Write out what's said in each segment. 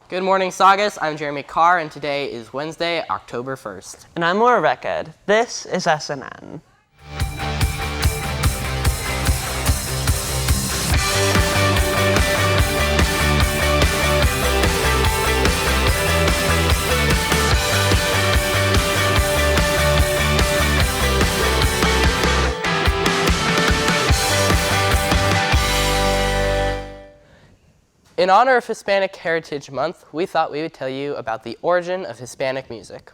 Good morning, Saugus. I'm Jeremy Carr, and today is Wednesday, October 1st. And I'm Laura Reckard. This is SNN. In honor of Hispanic Heritage Month, we thought we would tell you about the origin of Hispanic music.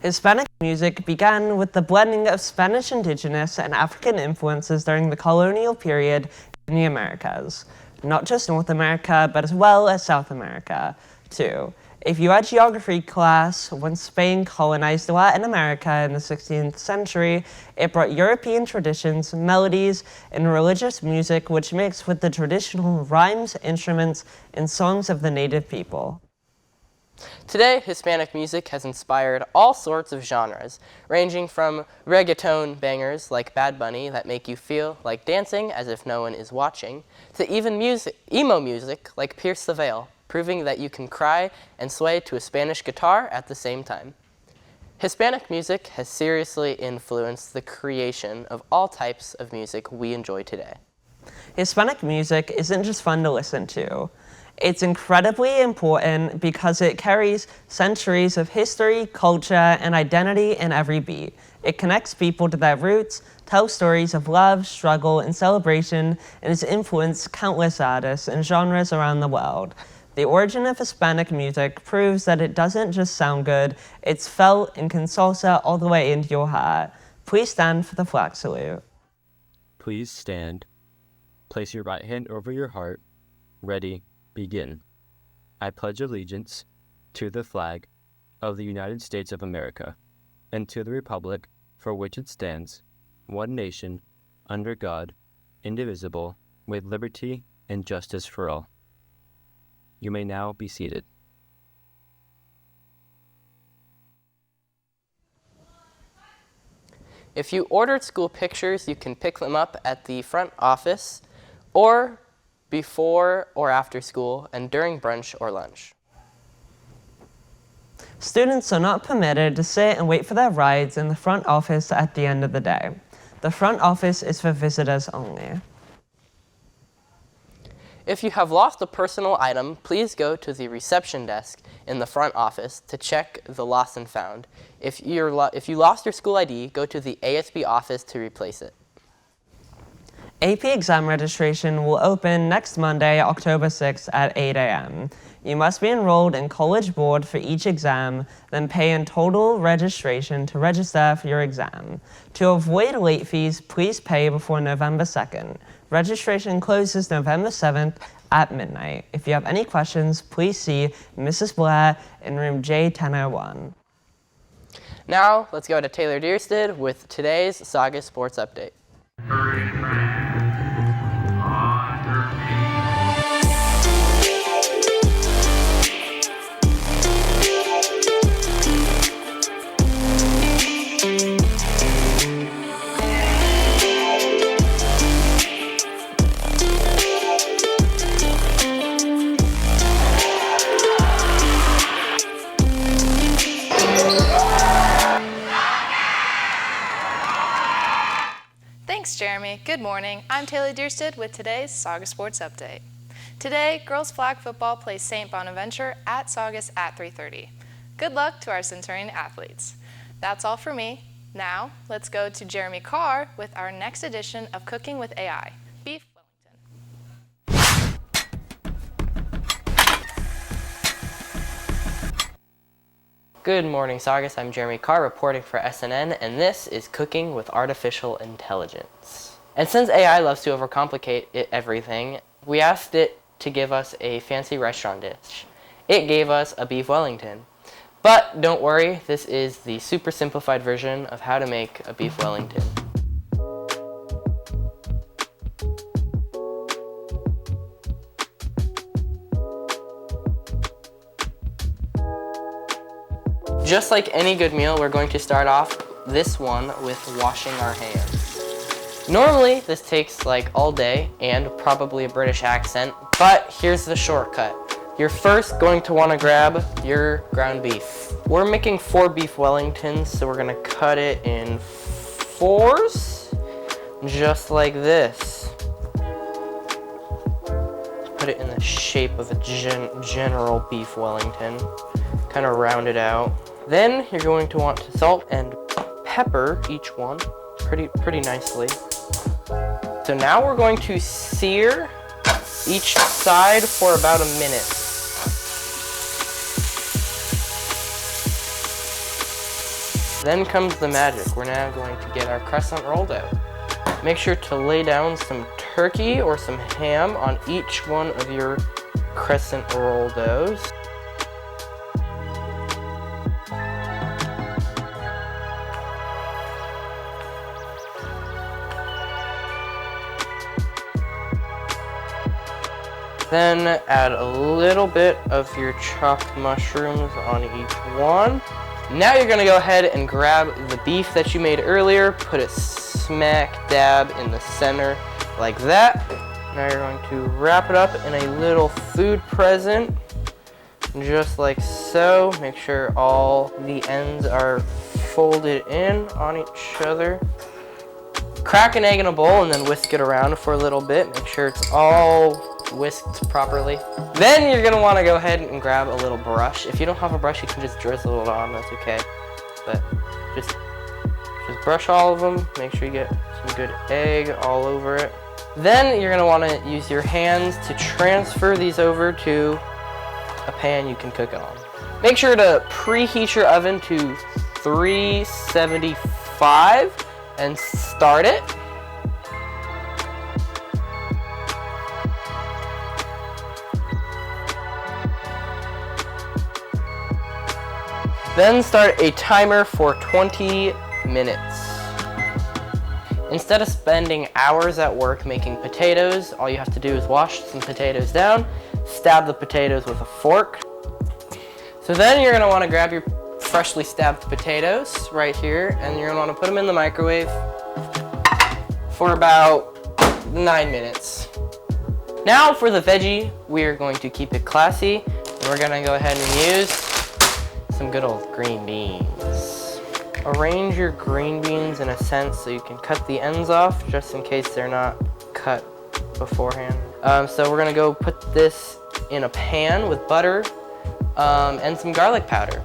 Hispanic music began with the blending of Spanish indigenous and African influences during the colonial period in the Americas. Not just North America, but as well as South America, too. If you had geography class, when Spain colonized Latin America in the 16th century, it brought European traditions, melodies, and religious music which mixed with the traditional rhymes, instruments, and songs of the native people. Today, Hispanic music has inspired all sorts of genres, ranging from reggaeton bangers like Bad Bunny that make you feel like dancing as if no one is watching, to even emo music like Pierce the Veil, proving that you can cry and sway to a Spanish guitar at the same time. Hispanic music has seriously influenced the creation of all types of music we enjoy today. Hispanic music isn't just fun to listen to. It's incredibly important because it carries centuries of history, culture, and identity in every beat. It connects people to their roots, tells stories of love, struggle, and celebration, and has influenced countless artists and genres around the world. The origin of Hispanic music proves that it doesn't just sound good, it's felt and can salsa all the way into your heart. Please stand for the flag salute. Please stand. Place your right hand over your heart. Ready, begin. I pledge allegiance to the flag of the United States of America and to the republic for which it stands, one nation, under God, indivisible, with liberty and justice for all. You may now be seated. If you ordered school pictures, you can pick them up at the front office or before or after school and during brunch or lunch. Students are not permitted to sit and wait for their rides in the front office at the end of the day. The front office is for visitors only. If you have lost a personal item, please go to the reception desk in the front office to check the lost and found. If you lost your school ID, go to the ASB office to replace it. AP exam registration will open next Monday, October 6th at 8 a.m. You must be enrolled in College Board for each exam, then pay in total registration to register for your exam. To avoid late fees, please pay before November 2nd. Registration closes November 7th at midnight. If you have any questions, please see Mrs. Blair in room J1001. Now, let's go to Taylor Dyrstad with today's Saga Sports Update. Thanks, Jeremy. Good morning. I'm Taylor Dyrstad with today's Saugus Sports Update. Today, girls flag football plays St. Bonaventure at Saugus at 3:30. Good luck to our Centurion athletes. That's all for me. Now, let's go to Jeremy Carr with our next edition of Cooking with AI, Beef Wellington. Good morning, Saugus. I'm Jeremy Carr reporting for SNN, and this is Cooking with Artificial Intelligence. And since AI loves to overcomplicate everything, we asked it to give us a fancy restaurant dish. It gave us a beef Wellington. But don't worry, this is the super simplified version of how to make a beef Wellington. Just like any good meal, we're going to start off this one with washing our hands. Normally, this takes like all day and probably a British accent, But here's the shortcut. You're first going to want to grab your ground beef. We're making 4 beef Wellingtons, so we're going to cut it in 4s, just like this. Put it in the shape of a general beef Wellington, kind of round it out. Then you're going to want to salt and pepper each one pretty nicely. So now we're going to sear each side for about a minute. Then comes the magic. We're now going to get our crescent rolled out. Make sure to lay down some turkey or some ham on each one of your crescent roll doughs. Then add a little bit of your chopped mushrooms on each one. Now you're gonna go ahead and grab the beef that you made earlier, put it smack dab in the center like that. Now you're going to wrap it up in a little food present, just like so. Make sure all the ends are folded in on each other. Crack an egg in a bowl and then whisk it around for a little bit. Make sure it's all whisked properly. Then you're gonna wanna go ahead and grab a little brush. If you don't have a brush, you can just drizzle it on, that's okay. But just brush all of them. Make sure you get some good egg all over it. Then you're gonna wanna use your hands to transfer these over to a pan you can cook it on. Make sure to preheat your oven to 375 and start it. Then start a timer for 20 minutes. Instead of spending hours at work making potatoes, all you have to do is wash some potatoes down, stab the potatoes with a fork. So then you're gonna wanna grab your freshly stabbed potatoes right here, and you're gonna wanna put them in the microwave for about 9 minutes. Now for the veggie, we're going to keep it classy. We're gonna go ahead and use some good old green beans. Arrange your green beans in a sense so you can cut the ends off just in case they're not cut beforehand. So we're gonna go put this in a pan with butter and some garlic powder.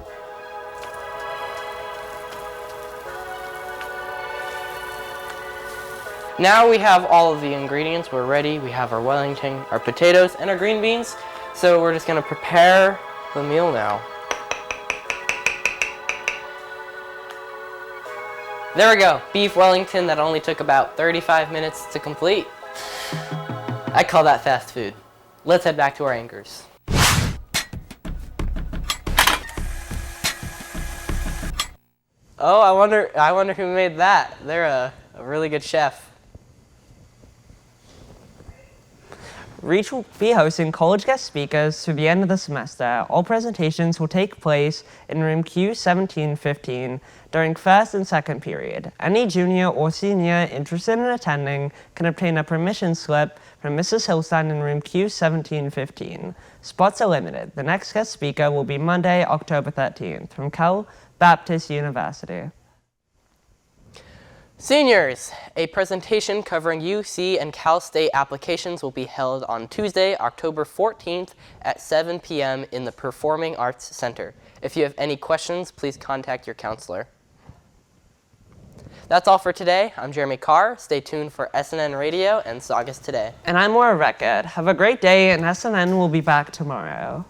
Now we have all of the ingredients, we're ready. We have our Wellington, our potatoes, and our green beans. So we're just gonna prepare the meal now. There we go, beef Wellington that only took about 35 minutes to complete. I call that fast food. Let's head back to our anchors. Oh, I wonder who made that. They're a really good chef. Reach will be hosting college guest speakers through the end of the semester. All presentations will take place in room Q1715 during first and second period. Any junior or senior interested in attending can obtain a permission slip from Mrs. Hillstein in room Q1715. Spots are limited. The next guest speaker will be Monday, October 13th from Cal Baptist University. Seniors, a presentation covering UC and Cal State applications will be held on Tuesday, October 14th at 7 p.m. in the Performing Arts Center. If you have any questions, please contact your counselor. That's all for today. I'm Jeremy Carr. Stay tuned for SNN Radio and Saugus Today. And I'm Laura Record. Have a great day, and SNN will be back tomorrow.